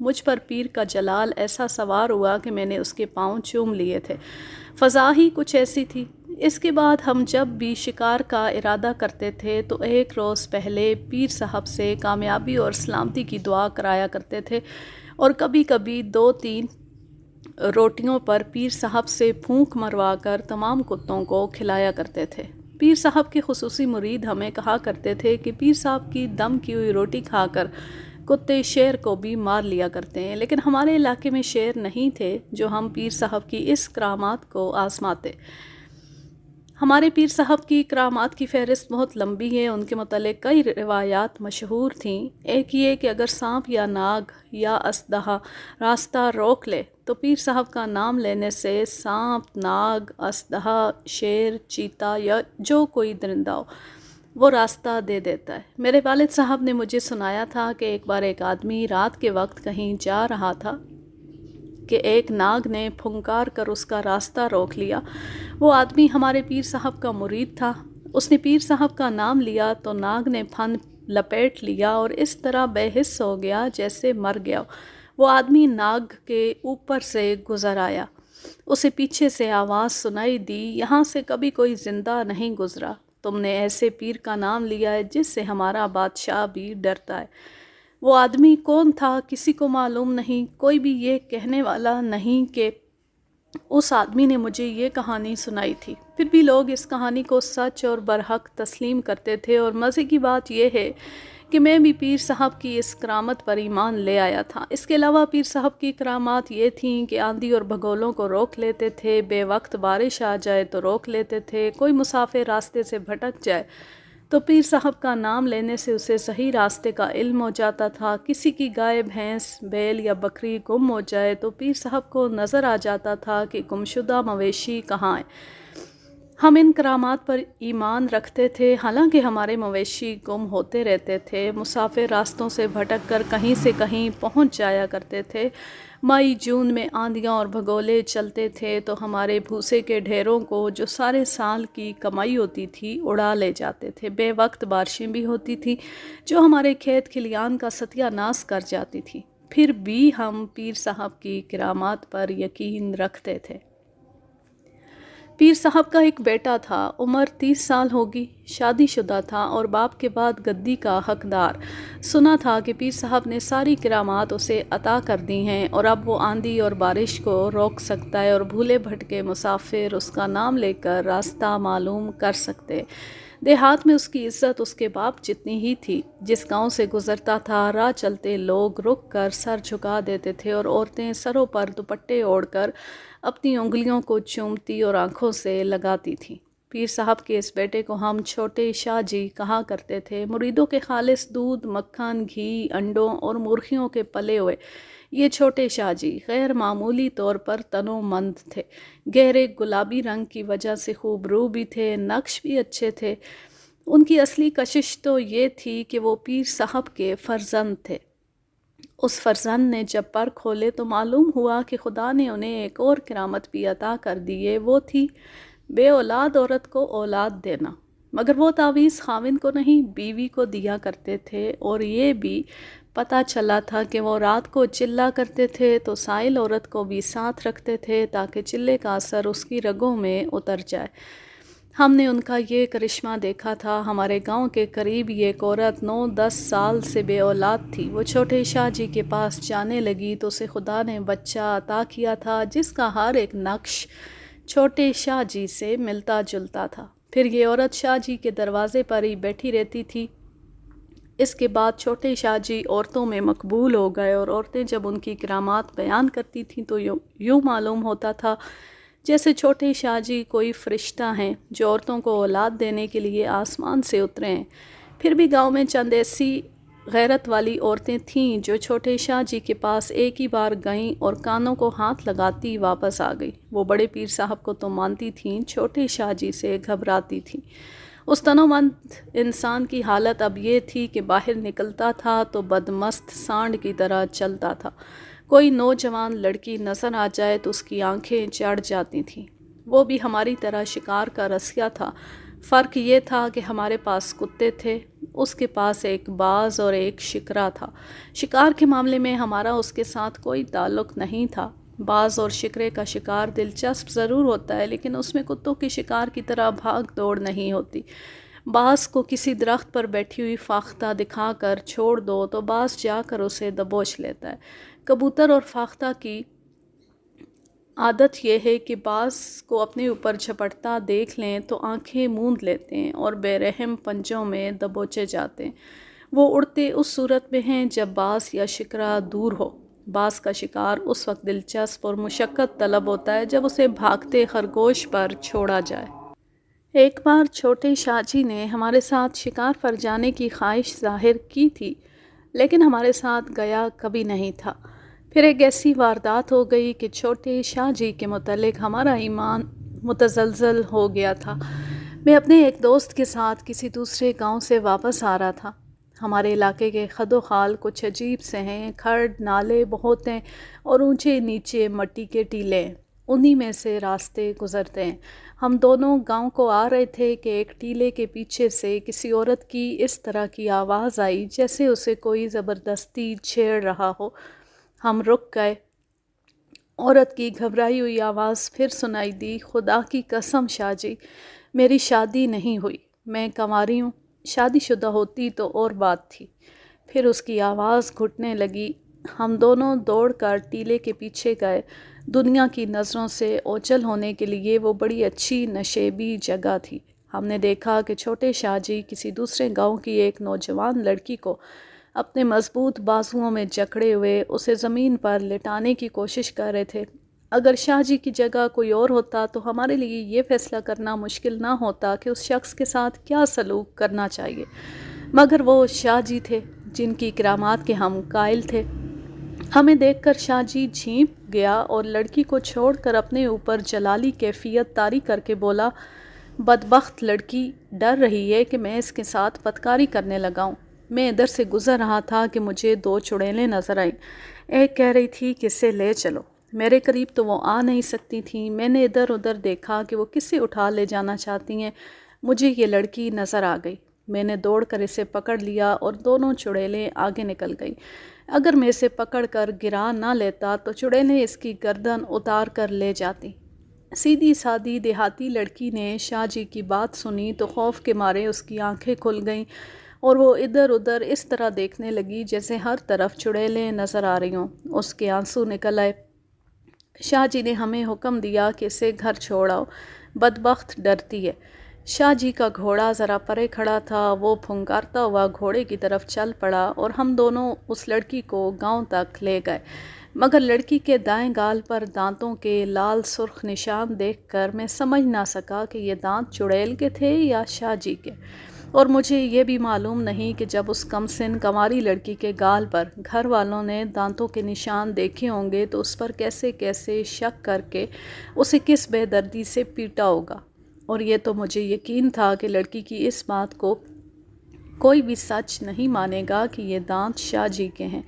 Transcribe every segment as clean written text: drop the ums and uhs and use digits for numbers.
مجھ پر پیر کا جلال ایسا سوار ہوا کہ میں نے اس کے پاؤں چوم لیے تھے۔ فضا ہی کچھ ایسی تھی۔ اس کے بعد ہم جب بھی شکار کا ارادہ کرتے تھے تو ایک روز پہلے پیر صاحب سے کامیابی اور سلامتی کی دعا کرایا کرتے تھے، اور کبھی کبھی 2-3 روٹیوں پر پیر صاحب سے پھونک مروا کر تمام کتوں کو کھلایا کرتے تھے۔ پیر صاحب کے خصوصی مرید ہمیں کہا کرتے تھے کہ پیر صاحب کی دم کی ہوئی روٹی کھا کر کتے شیر کو بھی مار لیا کرتے ہیں، لیکن ہمارے علاقے میں شیر نہیں تھے جو ہم پیر صاحب کی اس کرامات کو آزماتے۔ ہمارے پیر صاحب کی کرامات کی فہرست بہت لمبی ہے۔ ان کے متعلق کئی روایات مشہور تھیں۔ ایک یہ کہ اگر سانپ یا ناگ یا اژدہا راستہ روک لے تو پیر صاحب کا نام لینے سے سانپ، ناگ، اژدہا، شیر، چیتا یا جو کوئی درندہ ہو وہ راستہ دے دیتا ہے۔ میرے والد صاحب نے مجھے سنایا تھا کہ ایک بار ایک آدمی رات کے وقت کہیں جا رہا تھا کہ ایک ناگ نے پھنکار کر اس کا راستہ روک لیا۔ وہ آدمی ہمارے پیر صاحب کا مرید تھا۔ اس نے پیر صاحب کا نام لیا تو ناگ نے پھن لپیٹ لیا اور اس طرح بے حس ہو گیا جیسے مر گیا۔ وہ آدمی ناگ کے اوپر سے گزر آیا۔ اسے پیچھے سے آواز سنائی دی، یہاں سے کبھی کوئی زندہ نہیں گزرا۔ تم نے ایسے پیر کا نام لیا ہے جس سے ہمارا بادشاہ بھی ڈرتا ہے۔ وہ آدمی کون تھا کسی کو معلوم نہیں، کوئی بھی یہ کہنے والا نہیں کہ اس آدمی نے مجھے یہ کہانی سنائی تھی۔ پھر بھی لوگ اس کہانی کو سچ اور برحق تسلیم کرتے تھے، اور مزے کی بات یہ ہے کہ میں بھی پیر صاحب کی اس کرامت پر ایمان لے آیا تھا۔ اس کے علاوہ پیر صاحب کی کرامات یہ تھیں کہ آندھی اور بھگولوں کو روک لیتے تھے، بے وقت بارش آ جائے تو روک لیتے تھے، کوئی مسافر راستے سے بھٹک جائے تو پیر صاحب کا نام لینے سے اسے صحیح راستے کا علم ہو جاتا تھا، کسی کی گائے، بھینس، بیل یا بکری گم ہو جائے تو پیر صاحب کو نظر آ جاتا تھا کہ گمشدہ مویشی کہاں ہے۔ ہم ان کرامات پر ایمان رکھتے تھے، حالانکہ ہمارے مویشی گم ہوتے رہتے تھے، مسافر راستوں سے بھٹک کر کہیں سے کہیں پہنچ جایا کرتے تھے۔ مئی جون میں آندھیاں اور بھگولے چلتے تھے تو ہمارے بھوسے کے ڈھیروں کو جو سارے سال کی کمائی ہوتی تھی اڑا لے جاتے تھے۔ بے وقت بارشیں بھی ہوتی تھیں جو ہمارے کھیت کھلیان کا ستیہ ناش کر جاتی تھی، پھر بھی ہم پیر صاحب کی کرامات پر یقین رکھتے تھے۔ پیر صاحب کا ایک بیٹا تھا، عمر 30 سال ہوگی، شادی شدہ تھا اور باپ کے بعد گدی کا حقدار۔ سنا تھا کہ پیر صاحب نے ساری کرامات اسے عطا کر دی ہیں اور اب وہ آندھی اور بارش کو روک سکتا ہے اور بھولے بھٹکے مسافر اس کا نام لے کر راستہ معلوم کر سکتے۔ دیہات میں اس کی عزت اس کے باپ جتنی ہی تھی۔ جس گاؤں سے گزرتا تھا راہ چلتے لوگ رک کر سر جھکا دیتے تھے اور عورتیں سروں پر دوپٹے اوڑھ کر اپنی انگلیوں کو چومتی اور آنکھوں سے لگاتی تھیں۔ پیر صاحب کے اس بیٹے کو ہم چھوٹے شاہ جی کہا کرتے تھے۔ مریدوں کے خالص دودھ، مکھن، گھی، انڈوں اور مرغیوں کے پلے ہوئے یہ چھوٹے شاہ جی غیر معمولی طور پر تنومند تھے۔ گہرے گلابی رنگ کی وجہ سے خوبرو بھی تھے، نقش بھی اچھے تھے۔ ان کی اصلی کشش تو یہ تھی کہ وہ پیر صاحب کے فرزند تھے۔ اس فرزند نے جب پر کھولے تو معلوم ہوا کہ خدا نے انہیں ایک اور کرامت بھی عطا کر دی ہے، وہ تھی بے اولاد عورت کو اولاد دینا۔ مگر وہ تعویذ خاوند کو نہیں، بیوی کو دیا کرتے تھے، اور یہ بھی پتہ چلا تھا کہ وہ رات کو چلا کرتے تھے تو سائل عورت کو بھی ساتھ رکھتے تھے تاکہ چلے کا اثر اس کی رگوں میں اتر جائے۔ ہم نے ان کا یہ کرشمہ دیکھا تھا۔ ہمارے گاؤں کے قریب ایک عورت 9-10 سال سے بے اولاد تھی۔ وہ چھوٹے شاہ جی کے پاس جانے لگی تو اسے خدا نے بچہ عطا کیا تھا جس کا ہر ایک نقش چھوٹے شاہ جی سے ملتا جلتا تھا۔ پھر یہ عورت شاہ جی کے دروازے پر ہی بیٹھی رہتی تھی۔ اس کے بعد چھوٹے شاہ جی عورتوں میں مقبول ہو گئے، اور عورتیں جب ان کی کرامات بیان کرتی تھیں تو یوں معلوم ہوتا تھا جیسے چھوٹے شاہ جی کوئی فرشتہ ہیں جو عورتوں کو اولاد دینے کے لیے آسمان سے اترے ہیں۔ پھر بھی گاؤں میں چند ایسی غیرت والی عورتیں تھیں جو چھوٹے شاہ جی کے پاس ایک ہی بار گئیں اور کانوں کو ہاتھ لگاتی واپس آ گئی۔ وہ بڑے پیر صاحب کو تو مانتی تھیں، چھوٹے شاہ جی سے گھبراتی تھیں۔ اس تنومند انسان کی حالت اب یہ تھی کہ باہر نکلتا تھا تو بدمست سانڈ کی طرح چلتا تھا۔ کوئی نوجوان لڑکی نظر آ جائے تو اس کی آنکھیں چڑھ جاتی تھیں۔ وہ بھی ہماری طرح شکار کا رسیا تھا۔ فرق یہ تھا کہ ہمارے پاس کتے تھے، اس کے پاس ایک باز اور ایک شکرا تھا۔ شکار کے معاملے میں ہمارا اس کے ساتھ کوئی تعلق نہیں تھا۔ باز اور شکرے کا شکار دلچسپ ضرور ہوتا ہے، لیکن اس میں کتوں کے شکار کی طرح بھاگ دوڑ نہیں ہوتی۔ باز کو کسی درخت پر بیٹھی ہوئی فاختہ دکھا کر چھوڑ دو تو باز جا کر اسے دبوچ لیتا ہے۔ کبوتر اور فاختہ کی عادت یہ ہے کہ باز کو اپنے اوپر جھپٹتا دیکھ لیں تو آنکھیں موند لیتے ہیں اور بے رحم پنجوں میں دبوچے جاتے ہیں۔ وہ اڑتے اس صورت میں ہیں جب باز یا شکرا دور ہو۔ باز کا شکار اس وقت دلچسپ اور مشقت طلب ہوتا ہے جب اسے بھاگتے خرگوش پر چھوڑا جائے۔ ایک بار چھوٹے شاہ جی نے ہمارے ساتھ شکار پر جانے کی خواہش ظاہر کی تھی، لیکن ہمارے ساتھ گیا کبھی نہیں تھا۔ پھر ایک ایسی واردات ہو گئی کہ چھوٹے شاہ جی کے متعلق ہمارا ایمان متزلزل ہو گیا تھا۔ میں اپنے ایک دوست کے ساتھ کسی دوسرے گاؤں سے واپس آ رہا تھا۔ ہمارے علاقے کے خد و خال کچھ عجیب سے ہیں، کھڈ نالے بہت ہیں اور اونچے نیچے مٹی کے ٹیلے ہیں، انہی میں سے راستے گزرتے ہیں۔ ہم دونوں گاؤں کو آ رہے تھے کہ ایک ٹیلے کے پیچھے سے کسی عورت کی اس طرح کی آواز آئی جیسے اسے کوئی زبردستی چھیڑ رہا ہو۔ ہم رک گئے۔ عورت کی گھبرائی ہوئی آواز پھر سنائی دی، خدا کی قسم شاہ جی، میری شادی نہیں ہوئی، میں کنواری ہوں، شادی شدہ ہوتی تو اور بات تھی۔ پھر اس کی آواز گھٹنے لگی۔ ہم دونوں دوڑ کر ٹیلے کے پیچھے گئے۔ دنیا کی نظروں سے اوجھل ہونے کے لیے وہ بڑی اچھی نشیبی جگہ تھی۔ ہم نے دیکھا کہ چھوٹے شاہ جی کسی دوسرے گاؤں کی ایک نوجوان لڑکی کو اپنے مضبوط بازوؤں میں جکڑے ہوئے اسے زمین پر لٹانے کی کوشش کر رہے تھے۔ اگر شاہ جی کی جگہ کوئی اور ہوتا تو ہمارے لیے یہ فیصلہ کرنا مشکل نہ ہوتا کہ اس شخص کے ساتھ کیا سلوک کرنا چاہیے، مگر وہ شاہ جی تھے جن کی کرامات کے ہم قائل تھے۔ ہمیں دیکھ کر شاہ جی جھینپ گیا اور لڑکی کو چھوڑ کر اپنے اوپر جلالی کیفیت طاری کر کے بولا، بدبخت لڑکی ڈر رہی ہے کہ میں اس کے ساتھ بدکاری کرنے لگا ہوں۔ میں ادھر سے گزر رہا تھا کہ مجھے 2 چڑیلیں نظر آئیں۔ ایک کہہ رہی تھی کہ اسے لے چلو، میرے قریب تو وہ آ نہیں سکتی تھیں۔ میں نے ادھر ادھر دیکھا کہ وہ کسے اٹھا لے جانا چاہتی ہیں۔ مجھے یہ لڑکی نظر آ گئی۔ میں نے دوڑ کر اسے پکڑ لیا اور دونوں چڑیلیں آگے نکل گئیں۔ اگر میں اسے پکڑ کر گرا نہ لیتا تو چڑیلیں اس کی گردن اتار کر لے جاتی۔ سیدھی سادی دیہاتی لڑکی نے شاہ جی کی بات سنی تو خوف کے مارے اس کی آنکھیں کھل گئیں اور وہ ادھر ادھر اس طرح دیکھنے لگی جیسے ہر طرف چڑیلیں نظر آ رہی ہوں۔ اس کے آنسو نکل آئے۔ شاہ جی نے ہمیں حکم دیا کہ اسے گھر چھوڑ آؤ، بدبخت ڈرتی ہے۔ شاہ جی کا گھوڑا ذرا پرے کھڑا تھا، وہ پھنکارتا ہوا گھوڑے کی طرف چل پڑا اور ہم دونوں اس لڑکی کو گاؤں تک لے گئے، مگر لڑکی کے دائیں گال پر دانتوں کے لال سرخ نشان دیکھ کر میں سمجھ نہ سکا کہ یہ دانت چڑیل کے تھے یا شاہ جی کے، اور مجھے یہ بھی معلوم نہیں کہ جب اس کم سن کنواری لڑکی کے گال پر گھر والوں نے دانتوں کے نشان دیکھے ہوں گے تو اس پر کیسے کیسے شک کر کے اسے کس بے دردی سے پیٹا ہوگا، اور یہ تو مجھے یقین تھا کہ لڑکی کی اس بات کو کوئی بھی سچ نہیں مانے گا کہ یہ دانت شاہ جی کے ہیں۔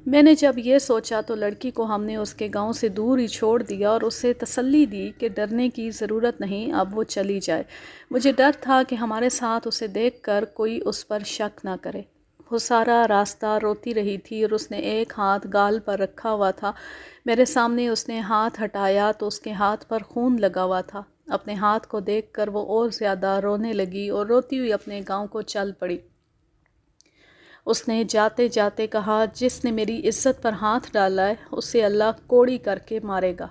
میں نے جب یہ سوچا تو لڑکی کو ہم نے اس کے گاؤں سے دور ہی چھوڑ دیا اور اسے تسلی دی کہ ڈرنے کی ضرورت نہیں، اب وہ چلی جائے۔ مجھے ڈر تھا کہ ہمارے ساتھ اسے دیکھ کر کوئی اس پر شک نہ کرے۔ وہ سارا راستہ روتی رہی تھی اور اس نے ایک ہاتھ گال پر رکھا ہوا تھا۔ میرے سامنے اس نے ہاتھ ہٹایا تو اس کے ہاتھ پر خون لگا ہوا تھا۔ اپنے ہاتھ کو دیکھ کر وہ اور زیادہ رونے لگی اور روتی ہوئی اپنے گاؤں کو چل پڑی۔ اس نے جاتے جاتے کہا، جس نے میری عزت پر ہاتھ ڈالا ہے اسے اللہ کوڑی کر کے مارے گا۔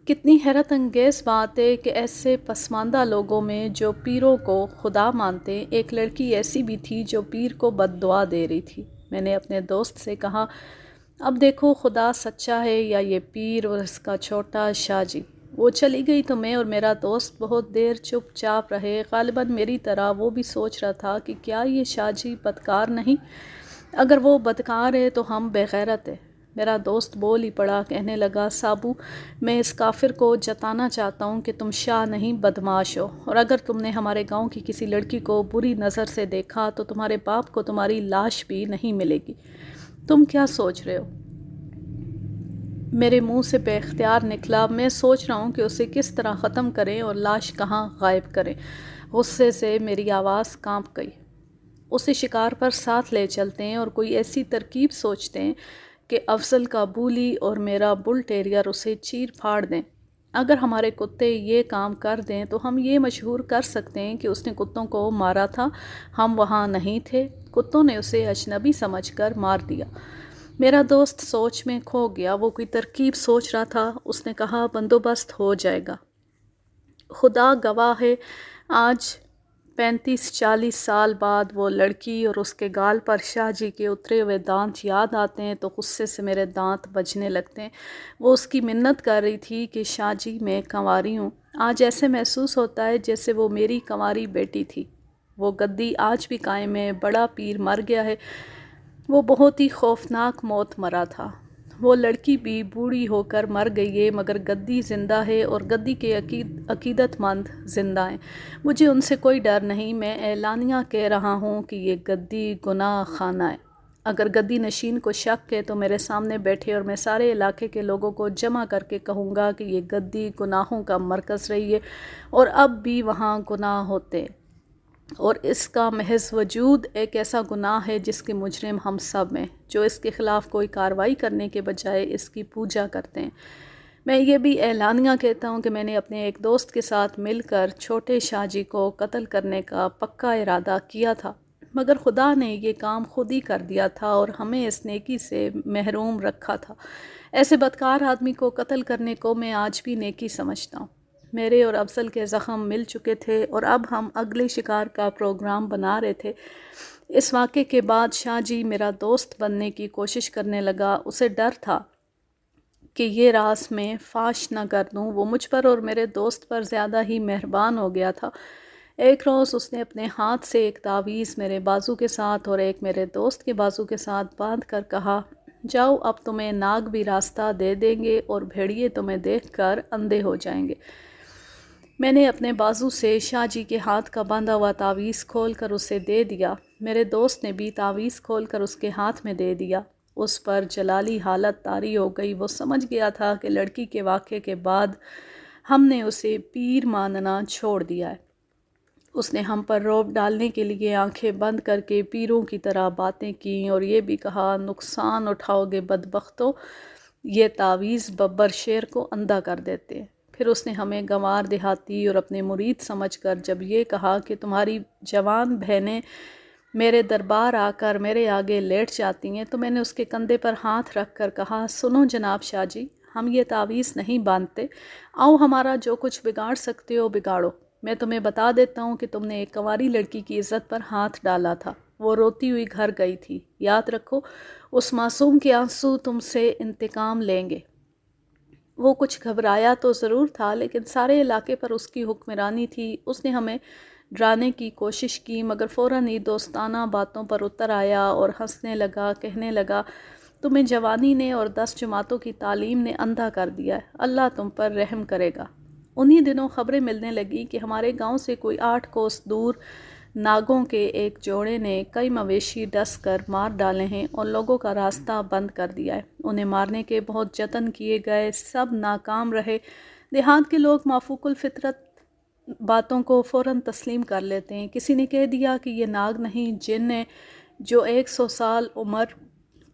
کتنی حیرت انگیز بات ہے کہ ایسے پسماندہ لوگوں میں جو پیروں کو خدا مانتے، ایک لڑکی ایسی بھی تھی جو پیر کو بد دعا دے رہی تھی۔ میں نے اپنے دوست سے کہا، اب دیکھو خدا سچا ہے یا یہ پیر اور اس کا چھوٹا شاہ جی۔ وہ چلی گئی تو میں اور میرا دوست بہت دیر چپ چاپ رہے۔ غالباً میری طرح وہ بھی سوچ رہا تھا کہ کیا یہ شاہ جی بدکار نہیں؟ اگر وہ بدکار ہے تو ہم بے غیرت ہیں۔ میرا دوست بول ہی پڑا، کہنے لگا، سابو، میں اس کافر کو جتانا چاہتا ہوں کہ تم شاہ نہیں بدمعاش ہو، اور اگر تم نے ہمارے گاؤں کی کسی لڑکی کو بری نظر سے دیکھا تو تمہارے باپ کو تمہاری لاش بھی نہیں ملے گی۔ تم کیا سوچ رہے ہو؟ میرے منہ سے بے اختیار نکلا۔ میں سوچ رہا ہوں کہ اسے کس طرح ختم کریں اور لاش کہاں غائب کریں۔ غصے سے میری آواز کانپ گئی۔ اسے شکار پر ساتھ لے چلتے ہیں اور کوئی ایسی ترکیب سوچتے ہیں کہ افضل کا بولی اور میرا بل ٹیریئر اسے چیر پھاڑ دیں۔ اگر ہمارے کتے یہ کام کر دیں تو ہم یہ مشہور کر سکتے ہیں کہ اس نے کتوں کو مارا تھا، ہم وہاں نہیں تھے، کتوں نے اسے اجنبی سمجھ کر مار دیا۔ میرا دوست سوچ میں کھو گیا۔ وہ کوئی ترکیب سوچ رہا تھا۔ اس نے کہا بندوبست ہو جائے گا۔ خدا گواہ ہے، آج 35-40 سال بعد وہ لڑکی اور اس کے گال پر شاہ جی کے اترے ہوئے دانت یاد آتے ہیں تو غصے سے میرے دانت بجنے لگتے ہیں۔ وہ اس کی منت کر رہی تھی کہ شاہ جی میں کنواری ہوں۔ آج ایسے محسوس ہوتا ہے جیسے وہ میری کنواری بیٹی تھی۔ وہ گدی آج بھی قائم ہے۔ بڑا پیر مر گیا ہے۔ وہ بہت ہی خوفناک موت مرا تھا۔ وہ لڑکی بھی بوڑھی ہو کر مر گئی ہے، مگر گدی زندہ ہے اور گدی کے عقیدت مند زندہ ہیں۔ مجھے ان سے کوئی ڈر نہیں۔ میں اعلانیہ کہہ رہا ہوں کہ یہ گدی گناہ خانہ ہے۔ اگر گدی نشین کو شک ہے تو میرے سامنے بیٹھے اور میں سارے علاقے کے لوگوں کو جمع کر کے کہوں گا کہ یہ گدی گناہوں کا مرکز رہی ہے اور اب بھی وہاں گناہ ہوتے ہیں، اور اس کا محض وجود ایک ایسا گناہ ہے جس کے مجرم ہم سب ہیں، جو اس کے خلاف کوئی کارروائی کرنے کے بجائے اس کی پوجا کرتے ہیں۔ میں یہ بھی اعلانیہ کہتا ہوں کہ میں نے اپنے ایک دوست کے ساتھ مل کر چھوٹے شاہ جی کو قتل کرنے کا پکا ارادہ کیا تھا، مگر خدا نے یہ کام خود ہی کر دیا تھا اور ہمیں اس نیکی سے محروم رکھا تھا۔ ایسے بدکار آدمی کو قتل کرنے کو میں آج بھی نیکی سمجھتا ہوں۔ میرے اور افضل کے زخم مل چکے تھے اور اب ہم اگلے شکار کا پروگرام بنا رہے تھے۔ اس واقعے کے بعد شاہ جی میرا دوست بننے کی کوشش کرنے لگا۔ اسے ڈر تھا کہ یہ راز میں فاش نہ کر دوں۔ وہ مجھ پر اور میرے دوست پر زیادہ ہی مہربان ہو گیا تھا۔ ایک روز اس نے اپنے ہاتھ سے ایک تعویذ میرے بازو کے ساتھ اور ایک میرے دوست کے بازو کے ساتھ باندھ کر کہا، جاؤ اب تمہیں ناگ بھی راستہ دے دیں گے اور بھیڑیے تمہیں دیکھ کر اندھے ہو جائیں گے۔ میں نے اپنے بازو سے شاہ جی کے ہاتھ کا باندھا ہوا تعویذ کھول کر اسے دے دیا۔ میرے دوست نے بھی تعویذ کھول کر اس کے ہاتھ میں دے دیا۔ اس پر جلالی حالت طاری ہو گئی۔ وہ سمجھ گیا تھا کہ لڑکی کے واقعے کے بعد ہم نے اسے پیر ماننا چھوڑ دیا ہے۔ اس نے ہم پر رعب ڈالنے کے لیے آنکھیں بند کر کے پیروں کی طرح باتیں کیں اور یہ بھی کہا، نقصان اٹھاؤ گے بدبختو، یہ تعویذ ببر شیر کو اندھا کر دیتے ہیں۔ پھر اس نے ہمیں گنوار دیہاتی اور اپنے مرید سمجھ کر جب یہ کہا کہ تمہاری جوان بہنیں میرے دربار آ کر میرے آگے لیٹ جاتی ہیں، تو میں نے اس کے کندھے پر ہاتھ رکھ کر کہا، سنو جناب شاہ جی، ہم یہ تعویذ نہیں باندھتے، آؤ ہمارا جو کچھ بگاڑ سکتے ہو بگاڑو۔ میں تمہیں بتا دیتا ہوں کہ تم نے ایک کنواری لڑکی کی عزت پر ہاتھ ڈالا تھا۔ وہ روتی ہوئی گھر گئی تھی۔ یاد رکھو، اس معصوم کے آنسو تم سے انتقام لیں گے۔ وہ کچھ گھبرایا تو ضرور تھا، لیکن سارے علاقے پر اس کی حکمرانی تھی۔ اس نے ہمیں ڈرانے کی کوشش کی، مگر فوراً ہی دوستانہ باتوں پر اتر آیا اور ہنسنے لگا، کہنے لگا، تمہیں جوانی نے اور 10 جماعتوں کی تعلیم نے اندھا کر دیا ہے، اللہ تم پر رحم کرے گا۔ انہی دنوں خبریں ملنے لگی کہ ہمارے گاؤں سے کوئی 8 کوس دور ناگوں کے ایک جوڑے نے کئی مویشی ڈس کر مار ڈالے ہیں اور لوگوں کا راستہ بند کر دیا ہے۔ انہیں مارنے کے بہت جتن کیے گئے، سب ناکام رہے۔ دیہات کے لوگ مافوق الفطرت باتوں کو فوراً تسلیم کر لیتے ہیں۔ کسی نے کہہ دیا کہ یہ ناگ نہیں، جن ہیں جو 100 سال عمر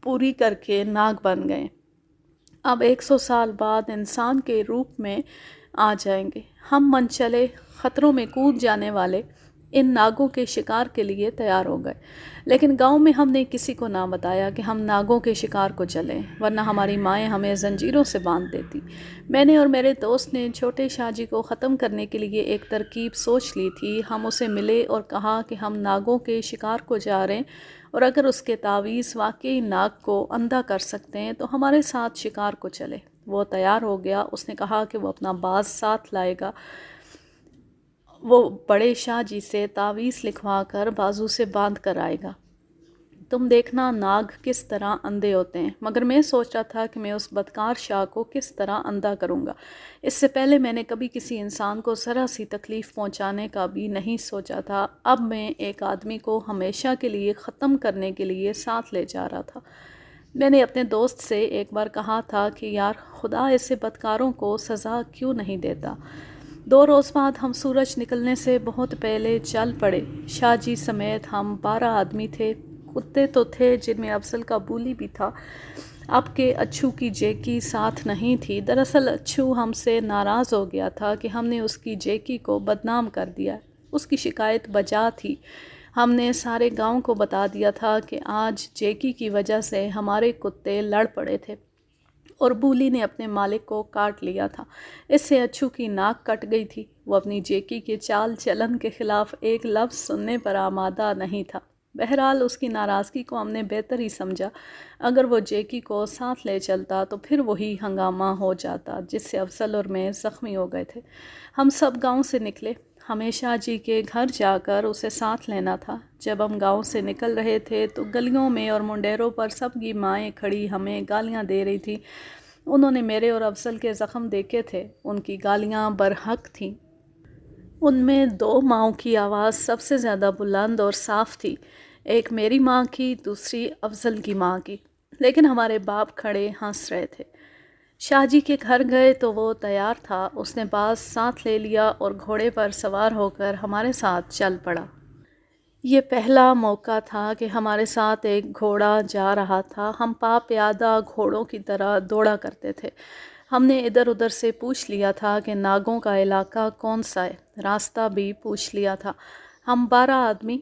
پوری کر کے ناگ بن گئے، اب 100 سال بعد انسان کے روپ میں آ جائیں گے۔ ہم من چلے خطروں میں کود جانے والے ان ناگوں کے شکار کے لیے تیار ہو گئے، لیکن گاؤں میں ہم نے کسی کو نہ بتایا کہ ہم ناگوں کے شکار کو چلیں، ورنہ ہماری مائیں ہمیں زنجیروں سے باندھ دیتی۔ میں نے اور میرے دوست نے چھوٹے شاہ جی کو ختم کرنے کے لیے ایک ترکیب سوچ لی تھی۔ ہم اسے ملے اور کہا کہ ہم ناگوں کے شکار کو جا رہے ہیں اور اگر اس کے تعویذ واقعی ناگ کو اندھا کر سکتے ہیں تو ہمارے ساتھ شکار کو چلے۔ وہ تیار ہو گیا۔ اس نے کہا کہ وہ اپنا باز ساتھ لائے گا۔ وہ بڑے شاہ جی سے تعویذ لکھوا کر بازو سے باندھ کر آئے گا۔ تم دیکھنا ناگ کس طرح اندھے ہوتے ہیں۔ مگر میں سوچ رہا تھا کہ میں اس بدکار شاہ کو کس طرح اندھا کروں گا۔ اس سے پہلے میں نے کبھی کسی انسان کو ذرا سی تکلیف پہنچانے کا بھی نہیں سوچا تھا۔ اب میں ایک آدمی کو ہمیشہ کے لیے ختم کرنے کے لیے ساتھ لے جا رہا تھا۔ میں نے اپنے دوست سے ایک بار کہا تھا کہ یار خدا ایسے بدکاروں کو سزا کیوں نہیں دیتا۔ 2 روز بعد ہم سورج نکلنے سے بہت پہلے چل پڑے۔ شاہ جی سمیت ہم 12 آدمی تھے۔ کتے تو تھے جن میں افضل کا بولی بھی تھا، اب کہ اچھو کی جیکی ساتھ نہیں تھی۔ دراصل اچھو ہم سے ناراض ہو گیا تھا کہ ہم نے اس کی جیکی کو بدنام کر دیا۔ اس کی شکایت بجا تھی۔ ہم نے سارے گاؤں کو بتا دیا تھا کہ آج جیکی کی وجہ سے ہمارے کتے لڑ پڑے تھے اور بولی نے اپنے مالک کو کاٹ لیا تھا۔ اس سے اچھو کی ناک کٹ گئی تھی۔ وہ اپنی جیکی کے چال چلن کے خلاف ایک لفظ سننے پر آمادہ نہیں تھا۔ بہرحال اس کی ناراضگی کو ہم نے بہتر ہی سمجھا۔ اگر وہ جیکی کو ساتھ لے چلتا تو پھر وہی ہنگامہ ہو جاتا جس سے افضل اور میں زخمی ہو گئے تھے۔ ہم سب گاؤں سے نکلے۔ ہمیں شاہ جی کے گھر جا کر اسے ساتھ لینا تھا۔ جب ہم گاؤں سے نکل رہے تھے تو گلیوں میں اور منڈیروں پر سب کی مائیں کھڑی ہمیں گالیاں دے رہی تھیں۔ انہوں نے میرے اور افضل کے زخم دیکھے تھے۔ ان کی گالیاں برحق تھیں۔ ان میں 2 ماؤں کی آواز سب سے زیادہ بلند اور صاف تھی، ایک میری ماں کی، دوسری افضل کی ماں کی۔ لیکن ہمارے باپ کھڑے ہنس رہے تھے۔ شاہ جی کے گھر گئے تو وہ تیار تھا۔ اس نے باز ساتھ لے لیا اور گھوڑے پر سوار ہو کر ہمارے ساتھ چل پڑا۔ یہ پہلا موقع تھا کہ ہمارے ساتھ ایک گھوڑا جا رہا تھا۔ ہم پیادہ گھوڑوں کی طرح دوڑا کرتے تھے۔ ہم نے ادھر ادھر سے پوچھ لیا تھا کہ ناگوں کا علاقہ کون سا ہے، راستہ بھی پوچھ لیا تھا۔ ہم 12 آدمی،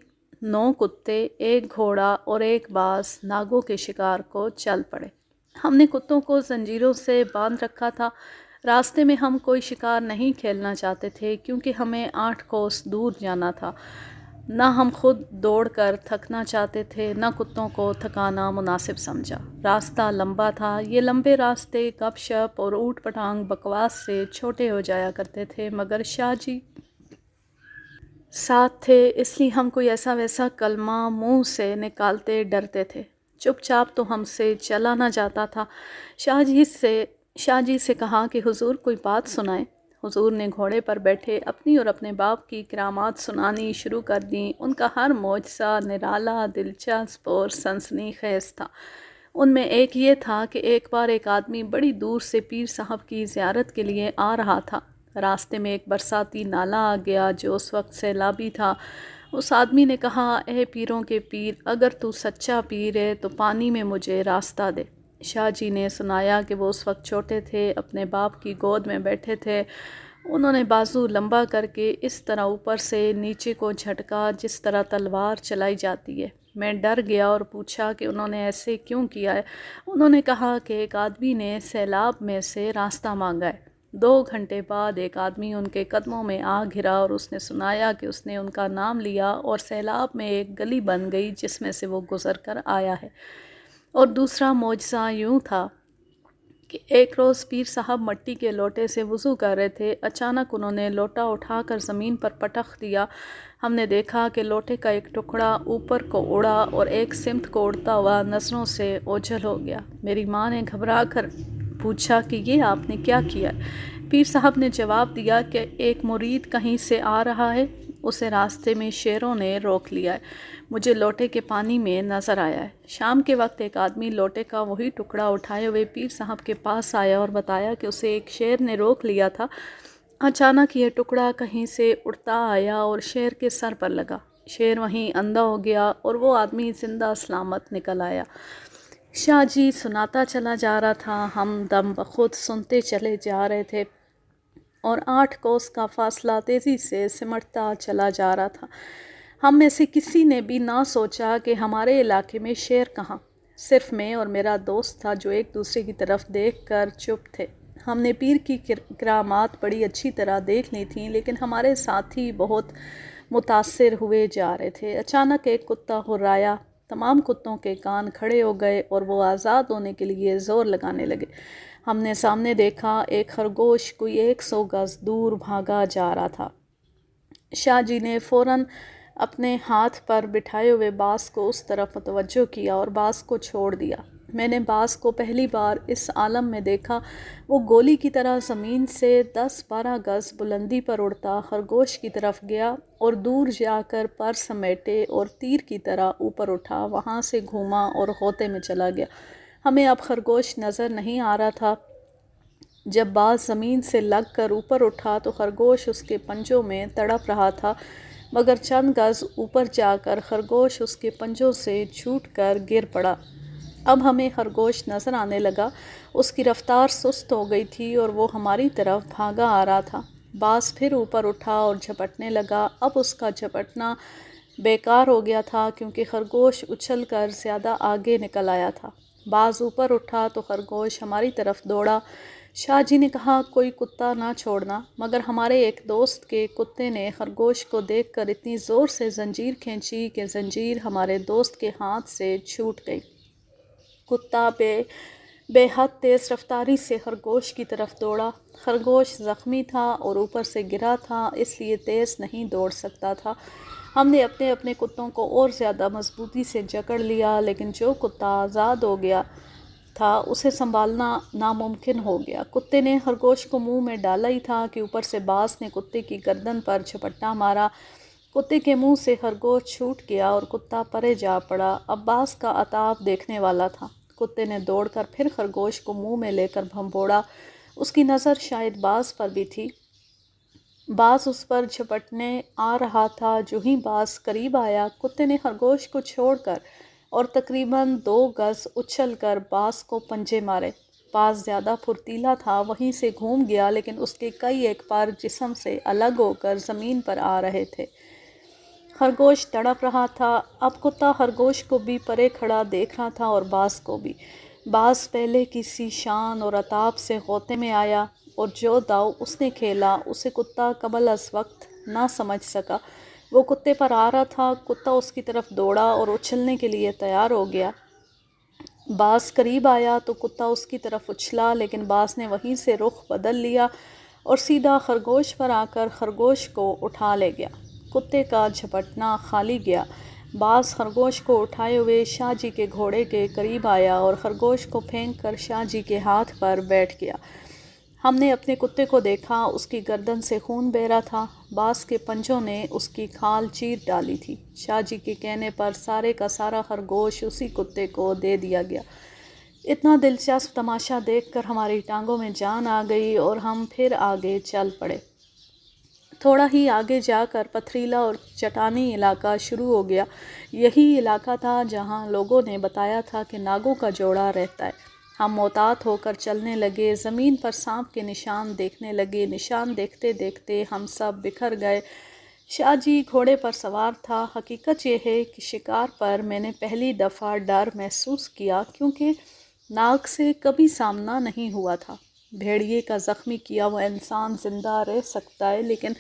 9 کتے، 1 گھوڑا اور 1 باز ناگوں کے شکار کو چل پڑے۔ ہم نے کتوں کو زنجیروں سے باندھ رکھا تھا۔ راستے میں ہم کوئی شکار نہیں کھیلنا چاہتے تھے کیونکہ ہمیں 8 کوس دور جانا تھا۔ نہ ہم خود دوڑ کر تھکنا چاہتے تھے، نہ کتوں کو تھکانا مناسب سمجھا۔ راستہ لمبا تھا۔ یہ لمبے راستے گپ شپ اور اوٹ پٹانگ بکواس سے چھوٹے ہو جایا کرتے تھے، مگر شاہ جی ساتھ تھے اس لیے ہم کوئی ایسا ویسا کلمہ منہ سے نکالتے ڈرتے تھے۔ چپ چاپ تو ہم سے چلا نہ جاتا تھا۔ شاہ جی سے کہا کہ حضور کوئی بات سنائیں۔ حضور نے گھوڑے پر بیٹھے اپنی اور اپنے باپ کی کرامات سنانی شروع کر دیں۔ ان کا ہر معجزہ نرالا، دلچسپ اور سنسنی خیز تھا۔ ان میں ایک یہ تھا کہ ایک بار ایک آدمی بڑی دور سے پیر صاحب کی زیارت کے لیے آ رہا تھا۔ راستے میں ایک برساتی نالہ آ گیا جو اس وقت سیلابی تھا۔ اس آدمی نے کہا، اے پیروں کے پیر، اگر تو سچا پیر ہے تو پانی میں مجھے راستہ دے۔ شاہ جی نے سنایا کہ وہ اس وقت چھوٹے تھے، اپنے باپ کی گود میں بیٹھے تھے۔ انہوں نے بازو لمبا کر کے اس طرح اوپر سے نیچے کو جھٹکا جس طرح تلوار چلائی جاتی ہے۔ میں ڈر گیا اور پوچھا کہ انہوں نے ایسے کیوں کیا ہے۔ انہوں نے کہا کہ ایک آدمی نے سیلاب میں سے راستہ مانگا ہے۔ 2 گھنٹے بعد ایک آدمی ان کے قدموں میں آ گرا اور اس نے سنایا کہ اس نے ان کا نام لیا اور سیلاب میں ایک گلی بن گئی جس میں سے وہ گزر کر آیا ہے۔ اور دوسرا معجزہ یوں تھا کہ ایک روز پیر صاحب مٹی کے لوٹے سے وضو کر رہے تھے۔ اچانک انہوں نے لوٹا اٹھا کر زمین پر پٹخ دیا۔ ہم نے دیکھا کہ لوٹے کا ایک ٹکڑا اوپر کو اڑا اور ایک سمت کو اڑتا ہوا نظروں سے اوجھل ہو گیا۔ میری ماں نے گھبرا کر پوچھا کہ یہ آپ نے کیا کیا؟ پیر صاحب نے جواب دیا کہ ایک مرید کہیں سے آ رہا ہے، اسے راستے میں شیروں نے روک لیا ہے۔ مجھے لوٹے کے پانی میں نظر آیا ہے۔ شام کے وقت ایک آدمی لوٹے کا وہی ٹکڑا اٹھائے ہوئے پیر صاحب کے پاس آیا اور بتایا کہ اسے ایک شیر نے روک لیا تھا۔ اچانک یہ ٹکڑا کہیں سے اڑتا آیا اور شیر کے سر پر لگا۔ شیر وہیں اندھا ہو گیا اور وہ آدمی زندہ سلامت نکل آیا۔ شاہ جی سناتا چلا جا رہا تھا، ہم دم بخود سنتے چلے جا رہے تھے اور 8 کوس کا فاصلہ تیزی سے سمٹتا چلا جا رہا تھا۔ ہم میں سے کسی نے بھی نہ سوچا کہ ہمارے علاقے میں شیر کہاں۔ صرف میں اور میرا دوست تھا جو ایک دوسرے کی طرف دیکھ کر چپ تھے۔ ہم نے پیر کی کرامات بڑی اچھی طرح دیکھ لی تھیں لیکن ہمارے ساتھی بہت متاثر ہوئے جا رہے تھے۔ اچانک ایک کتا ہرایا، تمام کتوں کے کان کھڑے ہو گئے اور وہ آزاد ہونے کے لیے زور لگانے لگے۔ ہم نے سامنے دیکھا ایک خرگوش کوئی 100 گز دور بھاگا جا رہا تھا۔ شاہ جی نے فوراً اپنے ہاتھ پر بٹھائے ہوئے باز کو اس طرف متوجہ کیا اور باز کو چھوڑ دیا۔ میں نے باز کو پہلی بار اس عالم میں دیکھا۔ وہ گولی کی طرح زمین سے 10-12 گز بلندی پر اڑتا خرگوش کی طرف گیا اور دور جا کر پر سمیٹے اور تیر کی طرح اوپر اٹھا، وہاں سے گھوما اور غوطے میں چلا گیا۔ ہمیں اب خرگوش نظر نہیں آ رہا تھا۔ جب باز زمین سے لگ کر اوپر اٹھا تو خرگوش اس کے پنجوں میں تڑپ رہا تھا، مگر چند گز اوپر جا کر خرگوش اس کے پنجوں سے چھوٹ کر گر پڑا۔ اب ہمیں خرگوش نظر آنے لگا۔ اس کی رفتار سست ہو گئی تھی اور وہ ہماری طرف بھاگا آ رہا تھا۔ باز پھر اوپر اٹھا اور جھپٹنے لگا۔ اب اس کا جھپٹنا بیکار ہو گیا تھا کیونکہ خرگوش اچھل کر زیادہ آگے نکل آیا تھا۔ باز اوپر اٹھا تو خرگوش ہماری طرف دوڑا۔ شاہ جی نے کہا، کوئی کتا نہ چھوڑنا، مگر ہمارے ایک دوست کے کتے نے خرگوش کو دیکھ کر اتنی زور سے زنجیر کھینچی کہ زنجیر ہمارے دوست کے ہاتھ سے چھوٹ گئی۔ کتا بے حد تیز رفتاری سے خرگوش کی طرف دوڑا۔ خرگوش زخمی تھا اور اوپر سے گرا تھا، اس لیے تیز نہیں دوڑ سکتا تھا۔ ہم نے اپنے اپنے کتوں کو اور زیادہ مضبوطی سے جکڑ لیا، لیکن جو کتا آزاد ہو گیا تھا اسے سنبھالنا ناممکن ہو گیا۔ کتے نے خرگوش کو منہ میں ڈالا ہی تھا کہ اوپر سے باز نے کتے کی گردن پر جھپٹا مارا۔ کتے کے منہ سے خرگوش چھوٹ گیا اور کتا پرے جا پڑا۔ اب باز کا عتاب دیکھنے والا تھا۔ کتے نے دوڑ کر پھر خرگوش کو منہ میں لے کر بھنبوڑا۔ اس کی نظر شاید باز پر بھی تھی۔ باز اس پر جھپٹنے آ رہا تھا۔ جو ہی باز قریب آیا، کتے نے خرگوش کو چھوڑ کر اور تقریباً 2 گز اچھل کر باز کو پنجے مارے۔ باز زیادہ پھرتیلا تھا، وہیں سے گھوم گیا، لیکن اس کے کئی ایک پر جسم سے الگ ہو کر زمین پر آ رہے تھے۔ خرگوش تڑپ رہا تھا۔ اب کتا خرگوش کو بھی پرے کھڑا دیکھ رہا تھا اور باز کو بھی۔ باز پہلے کی سی شان اور عتاب سے غوطے میں آیا اور جو داؤ اس نے کھیلا اسے کتا قبل از وقت نہ سمجھ سکا۔ وہ کتے پر آ رہا تھا، کتا اس کی طرف دوڑا اور اچھلنے کے لیے تیار ہو گیا۔ باز قریب آیا تو کتا اس کی طرف اچھلا، لیکن باز نے وہیں سے رخ بدل لیا اور سیدھا خرگوش پر آ کر خرگوش کو اٹھا لے گیا۔ کتے کا جھپٹنا خالی گیا۔ باز خرگوش کو اٹھائے ہوئے شاہ جی کے گھوڑے کے قریب آیا اور خرگوش کو پھینک کر شاہ جی کے ہاتھ پر بیٹھ گیا۔ ہم نے اپنے کتے کو دیکھا، اس کی گردن سے خون بہہ رہا تھا۔ باز کے پنجوں نے اس کی کھال چیر ڈالی تھی۔ شاہ جی کے کہنے پر سارے کا سارا خرگوش اسی کتے کو دے دیا گیا۔ اتنا دلچسپ تماشا دیکھ کر ہماری ٹانگوں میں جان آ گئی اور ہم پھر آگے چل پڑے۔ تھوڑا ہی آگے جا کر پتھریلا اور چٹانی علاقہ شروع ہو گیا۔ یہی علاقہ تھا جہاں لوگوں نے بتایا تھا کہ ناگوں کا جوڑا رہتا ہے۔ ہم محتاط ہو کر چلنے لگے، زمین پر سانپ کے نشان دیکھنے لگے۔ نشان دیکھتے دیکھتے ہم سب بکھر گئے۔ شاہ جی گھوڑے پر سوار تھا۔ حقیقت یہ ہے کہ شکار پر میں نے پہلی دفعہ ڈر محسوس کیا، کیونکہ ناگ سے کبھی سامنا نہیں ہوا تھا۔ بھیڑیے کا زخمی کیا ہوا انسان زندہ رہ سکتا ہے، لیکن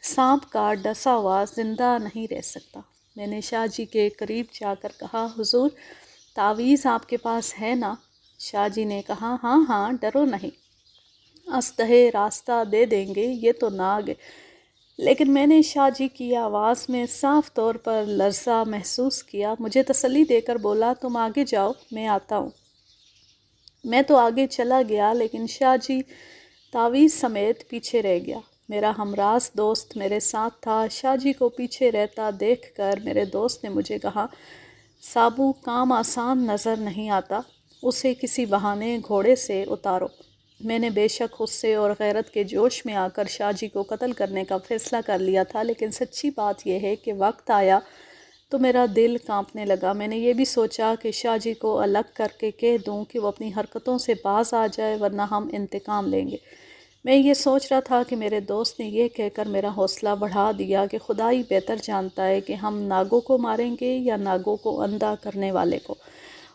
سانپ کا ڈسا ہوا زندہ نہیں رہ سکتا۔ میں نے شاہ جی کے قریب جا کر کہا، حضور، تعویذ آپ کے پاس ہے نا؟ شاہ جی نے کہا، ہاں ہاں، ڈرو نہیں، استہے راستہ دے دیں گے، یہ تو ناگ ہے۔ لیکن میں نے شاہ جی کی آواز میں صاف طور پر لرزہ محسوس کیا۔ مجھے تسلی دے کر بولا، تم آگے جاؤ، میں آتا ہوں۔ میں تو آگے چلا گیا، لیکن شاہ جی تعویذ سمیت پیچھے رہ گیا۔ میرا ہمراز دوست میرے ساتھ تھا۔ شاہ جی کو پیچھے رہتا دیکھ کر میرے دوست نے مجھے کہا، سابو، کام آسان نظر نہیں آتا، اسے کسی بہانے گھوڑے سے اتارو۔ میں نے بے شک غصے اور غیرت کے جوش میں آ کر شاہ جی کو قتل کرنے کا فیصلہ کر لیا تھا، لیکن سچی بات یہ ہے کہ وقت آیا تو میرا دل کانپنے لگا۔ میں نے یہ بھی سوچا کہ شاہ جی کو الگ کر کے کہہ دوں کہ وہ اپنی حرکتوں سے باز آ جائے، ورنہ ہم انتقام لیں گے۔ میں یہ سوچ رہا تھا کہ میرے دوست نے یہ کہہ کر میرا حوصلہ بڑھا دیا کہ خدا ہی بہتر جانتا ہے کہ ہم ناگوں کو ماریں گے یا ناگوں کو اندھا کرنے والے کو۔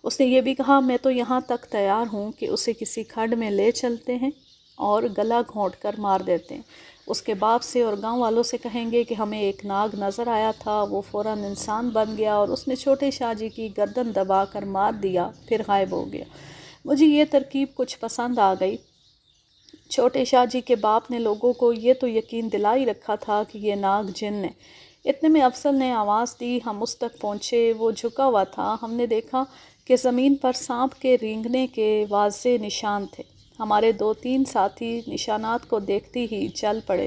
اس نے یہ بھی کہا، میں تو یہاں تک تیار ہوں کہ اسے کسی کھڈ میں لے چلتے ہیں اور گلا گھونٹ کر مار دیتے ہیں۔ اس کے باپ سے اور گاؤں والوں سے کہیں گے کہ ہمیں ایک ناگ نظر آیا تھا، وہ فوراً انسان بن گیا اور اس نے چھوٹے شاہ جی کی گردن دبا کر مار دیا، پھر غائب ہو گیا۔ مجھے یہ ترکیب کچھ پسند آ گئی۔ چھوٹے شاہ جی کے باپ نے لوگوں کو یہ تو یقین دلا ہی رکھا تھا کہ یہ ناگ جن ہے۔ اتنے میں افضل نے آواز دی، ہم اس تک پہنچے۔ وہ جھکا ہوا تھا۔ ہم نے دیکھا کہ زمین پر سانپ کے رینگنے کے واضح نشان تھے۔ ہمارے 2-3 ساتھی نشانات کو دیکھتے ہی چل پڑے۔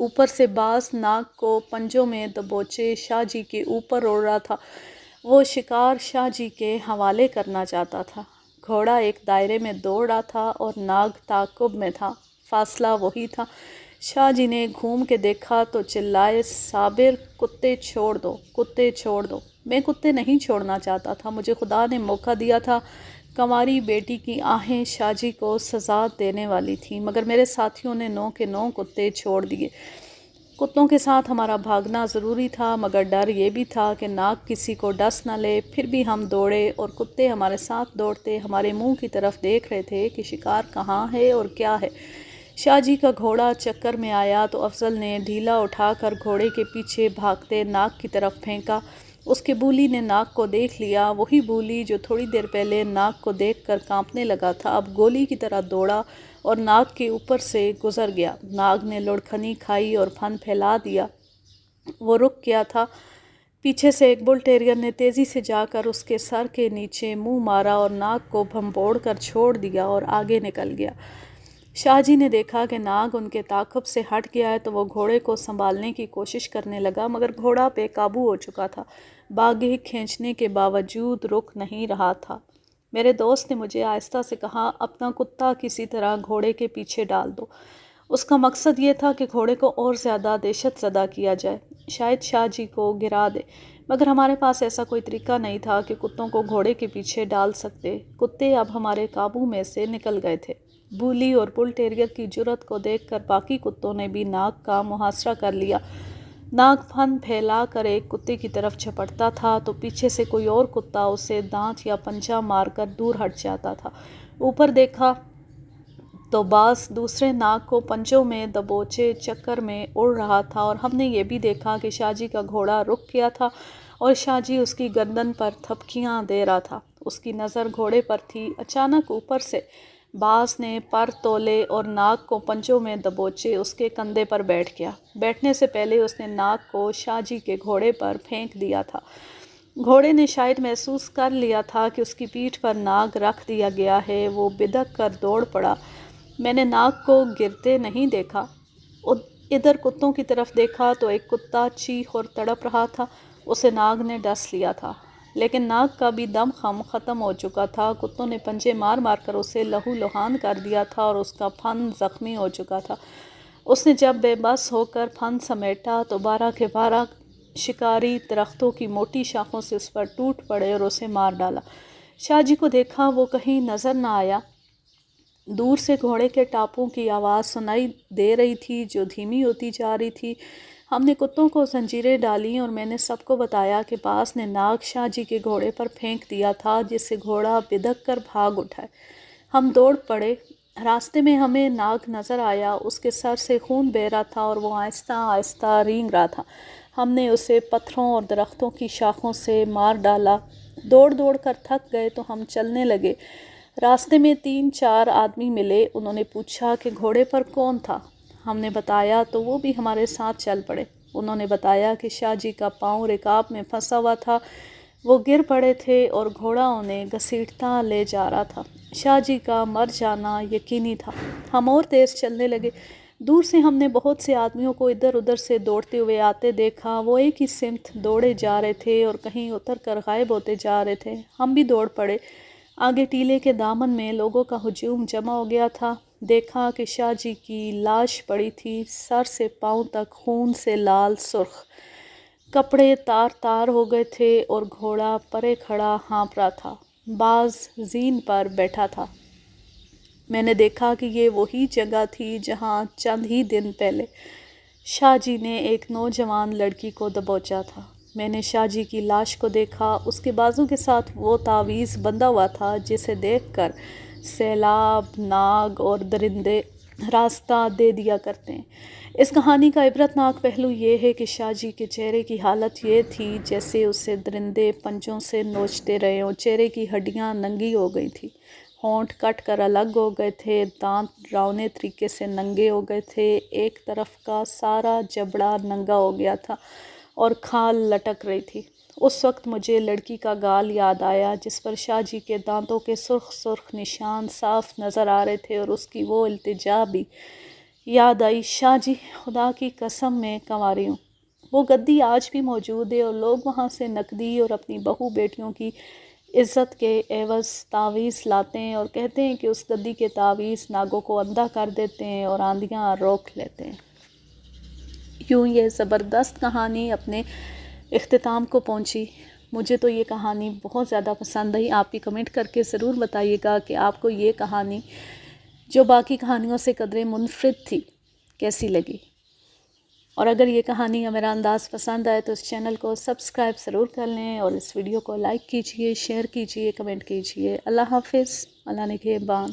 اوپر سے باز ناگ کو پنجوں میں دبوچے شاہ جی کے اوپر اڑ رہا تھا۔ وہ شکار شاہ جی کے حوالے کرنا چاہتا تھا۔ گھوڑا ایک دائرے میں دوڑ رہا تھا اور ناگ تعاقب میں تھا۔ فاصلہ وہی تھا۔ شاہ جی نے گھوم کے دیکھا تو چلائے، صابر، کتے چھوڑ دو، کتے چھوڑ دو۔ میں کتے نہیں چھوڑنا چاہتا تھا، مجھے خدا نے موقع دیا تھا۔ کنواری بیٹی کی آہیں شاہ جی کو سزا دینے والی تھیں، مگر میرے ساتھیوں نے 9 کے 9 کتے چھوڑ دیے۔ کتوں کے ساتھ ہمارا بھاگنا ضروری تھا، مگر ڈر یہ بھی تھا کہ ناگ کسی کو ڈس نہ لے۔ پھر بھی ہم دوڑے اور کتے ہمارے ساتھ دوڑتے ہمارے منہ کی طرف دیکھ رہے تھے کہ شکار کہاں ہے اور کیا ہے۔ شاہ جی کا گھوڑا چکر میں آیا تو افضل نے ڈھیلا اٹھا کر گھوڑے کے پیچھے بھاگتے ناگ کی طرف پھینکا۔ اس کے بولی نے ناگ کو دیکھ لیا، وہی بولی جو تھوڑی دیر پہلے ناگ کو دیکھ کر کانپنے لگا تھا، اب گولی کی طرح دوڑا اور ناگ کے اوپر سے گزر گیا۔ ناگ نے لڑکھنی کھائی اور پھن پھیلا دیا۔ وہ رک گیا تھا۔ پیچھے سے ایک بل ٹیریر نے تیزی سے جا کر اس کے سر کے نیچے منہ مارا اور ناگ کو بھنبوڑ کر چھوڑ دیا اور آگے نکل گیا۔ شاہ جی نے دیکھا کہ ناگ ان کے تعاقب سے ہٹ گیا ہے تو وہ گھوڑے کو سنبھالنے کی کوشش کرنے لگا، مگر گھوڑا بے قابو ہو چکا تھا۔ باگے کھینچنے کے باوجود رک نہیں رہا تھا۔ میرے دوست نے مجھے آہستہ سے کہا، اپنا کتا کسی طرح گھوڑے کے پیچھے ڈال دو۔ اس کا مقصد یہ تھا کہ گھوڑے کو اور زیادہ دہشت زدہ کیا جائے، شاید شاہ جی کو گرا دے، مگر ہمارے پاس ایسا کوئی طریقہ نہیں تھا کہ کتوں کو گھوڑے کے پیچھے ڈال سکتے۔ کتے اب ہمارے قابو میں سے نکل گئے تھے۔ بولی اور بل ٹیریر کی جرأت کو دیکھ کر باقی کتوں نے بھی ناگ کا محاصرہ کر لیا۔ ناگ پھن پھیلا کر ایک کتے کی طرف جھپٹتا تھا تو پیچھے سے کوئی اور کتا اسے دانت یا پنجہ مار کر دور ہٹ جاتا تھا۔ اوپر دیکھا تو باز دوسرے ناگ کو پنجوں میں دبوچے چکر میں اڑ رہا تھا، اور ہم نے یہ بھی دیکھا کہ شاہ جی کا گھوڑا رک گیا تھا اور شاہ جی اس کی گردن پر تھپکیاں دے رہا تھا۔ اس کی نظر گھوڑے پر تھی۔ اچانک اوپر سے باز نے پر تولے اور ناگ کو پنجوں میں دبوچے اس کے کندھے پر بیٹھ گیا۔ بیٹھنے سے پہلے اس نے ناگ کو شاہ جی کے گھوڑے پر پھینک دیا تھا۔ گھوڑے نے شاید محسوس کر لیا تھا کہ اس کی پیٹھ پر ناگ رکھ دیا گیا ہے، وہ بدک کر دوڑ پڑا۔ میں نے ناگ کو گرتے نہیں دیکھا۔ ادھر کتوں کی طرف دیکھا تو ایک کتا چیخ اور تڑپ رہا تھا، اسے ناگ نے ڈس لیا تھا، لیکن ناگ کا بھی دم خم ختم ہو چکا تھا۔ کتوں نے پنجے مار مار کر اسے لہو لہان کر دیا تھا اور اس کا پھن زخمی ہو چکا تھا۔ اس نے جب بے بس ہو کر پھن سمیٹا تو 12 کے 12 شکاری درختوں کی موٹی شاخوں سے اس پر ٹوٹ پڑے اور اسے مار ڈالا۔ شاہ جی کو دیکھا، وہ کہیں نظر نہ آیا۔ دور سے گھوڑے کے ٹاپوں کی آواز سنائی دے رہی تھی جو دھیمی ہوتی جا رہی تھی۔ ہم نے کتوں کو زنجیریں ڈالیں اور میں نے سب کو بتایا کہ باز نے ناگ شاہ جی کے گھوڑے پر پھینک دیا تھا، جس سے گھوڑا بدک کر بھاگ اٹھا۔ ہم دوڑ پڑے۔ راستے میں ہمیں ناگ نظر آیا، اس کے سر سے خون بہہ رہا تھا اور وہ آہستہ آہستہ رینگ رہا تھا۔ ہم نے اسے پتھروں اور درختوں کی شاخوں سے مار ڈالا۔ دوڑ دوڑ کر تھک گئے تو ہم چلنے لگے۔ راستے میں 3-4 آدمی ملے، انہوں نے پوچھا کہ گھوڑے پر کون تھا؟ ہم نے بتایا تو وہ بھی ہمارے ساتھ چل پڑے۔ انہوں نے بتایا کہ شاہ جی کا پاؤں رکاب میں پھنسا ہوا تھا، وہ گر پڑے تھے اور گھوڑا انہیں گھسیٹتا لے جا رہا تھا۔ شاہ جی کا مر جانا یقینی تھا۔ ہم اور تیز چلنے لگے۔ دور سے ہم نے بہت سے آدمیوں کو ادھر ادھر سے دوڑتے ہوئے آتے دیکھا، وہ ایک ہی سمت دوڑے جا رہے تھے اور کہیں اتر کر غائب ہوتے جا رہے تھے۔ ہم بھی دوڑ پڑے۔ آگے ٹیلے کے دامن میں لوگوں کا ہجوم جمع ہو گیا تھا۔ دیکھا کہ شاہ جی کی لاش پڑی تھی، سر سے پاؤں تک خون سے لال سرخ، کپڑے تار تار ہو گئے تھے اور گھوڑا پرے کھڑا ہانپ رہا تھا۔ باز زین پر بیٹھا تھا۔ میں نے دیکھا کہ یہ وہی جگہ تھی جہاں چند ہی دن پہلے شاہ جی نے ایک نوجوان لڑکی کو دبوچا تھا۔ میں نے شاہ جی کی لاش کو دیکھا، اس کے بازو کے ساتھ وہ تعویذ بندھا ہوا تھا جسے دیکھ کر سیلاب، ناگ اور درندے راستہ دے دیا کرتے ہیں۔ اس کہانی کا عبرت ناک پہلو یہ ہے کہ شاہ جی کے چہرے کی حالت یہ تھی جیسے اسے درندے پنجوں سے نوچتے رہے ہوں۔ چہرے کی ہڈیاں ننگی ہو گئی تھیں، ہونٹ کٹ کر الگ ہو گئے تھے، دانت رونے طریقے سے ننگے ہو گئے تھے، ایک طرف کا سارا جبڑا ننگا ہو گیا تھا اور کھال لٹک رہی تھی۔ اس وقت مجھے لڑکی کا گال یاد آیا جس پر شاہ جی کے دانتوں کے سرخ سرخ نشان صاف نظر آ رہے تھے، اور اس کی وہ التجا بھی۔ یاد آئی شاہ جی خدا کی قسم میں کنواری ہوں۔ وہ گدی آج بھی موجود ہے اور لوگ وہاں سے نقدی اور اپنی بہو بیٹیوں کی عزت کے عوض تعویذ لاتے ہیں اور کہتے ہیں کہ اس گدی کے تعویذ ناگوں کو اندھا کر دیتے ہیں اور آندیاں روک لیتے ہیں۔ یوں یہ زبردست کہانی اپنے اختتام کو پہنچی۔ مجھے تو یہ کہانی بہت زیادہ پسند آئی۔ آپ بھی کمنٹ کر کے ضرور بتائیے گا کہ آپ کو یہ کہانی جو باقی کہانیوں سے قدرے منفرد تھی کیسی لگی، اور اگر یہ کہانی یا میرا انداز پسند آئے تو اس چینل کو سبسکرائب ضرور کر لیں اور اس ویڈیو کو لائک کیجئے، شیئر کیجئے، کمنٹ کیجئے۔ اللہ حافظ، اللہ نگہبان۔